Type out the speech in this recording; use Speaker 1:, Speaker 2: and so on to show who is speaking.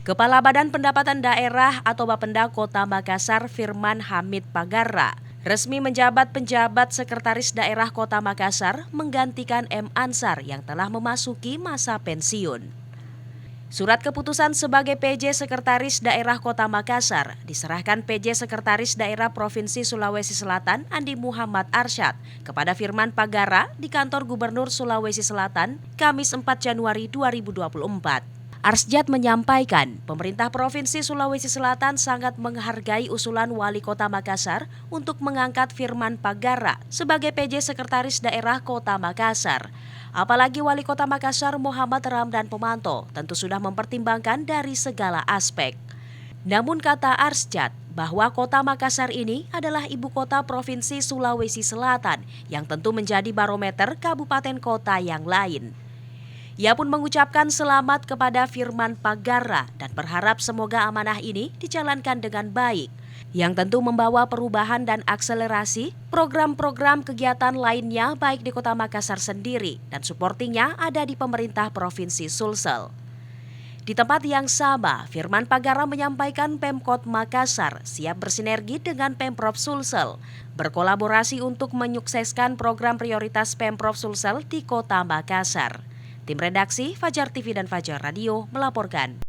Speaker 1: Kepala Badan Pendapatan Daerah atau Bapenda Kota Makassar Firman Hamid Pagarra resmi menjabat penjabat Sekretaris Daerah Kota Makassar menggantikan M. Ansar yang telah memasuki masa pensiun. Surat keputusan sebagai PJ Sekretaris Daerah Kota Makassar diserahkan PJ Sekretaris Daerah Provinsi Sulawesi Selatan Andi Muhammad Arsyad kepada Firman Pagarra di kantor Gubernur Sulawesi Selatan Kamis 4 Januari 2024. Arsyad menyampaikan, pemerintah Provinsi Sulawesi Selatan sangat menghargai usulan Wali Kota Makassar untuk mengangkat Firman Pagarra sebagai PJ Sekretaris Daerah Kota Makassar. Apalagi Wali Kota Makassar Muhammad Ramdan Pomanto tentu sudah mempertimbangkan dari segala aspek. Namun kata Arsyad, bahwa Kota Makassar ini adalah ibu kota Provinsi Sulawesi Selatan yang tentu menjadi barometer kabupaten kota yang lain. Ia pun mengucapkan selamat kepada Firman Pagarra dan berharap semoga amanah ini dijalankan dengan baik, yang tentu membawa perubahan dan akselerasi program-program kegiatan lainnya baik di Kota Makassar sendiri dan suportingnya ada di pemerintah Provinsi Sulsel. Di tempat yang sama, Firman Pagarra menyampaikan Pemkot Makassar siap bersinergi dengan Pemprov Sulsel, berkolaborasi untuk menyukseskan program prioritas Pemprov Sulsel di Kota Makassar. Tim redaksi Fajar TV dan Fajar Radio melaporkan.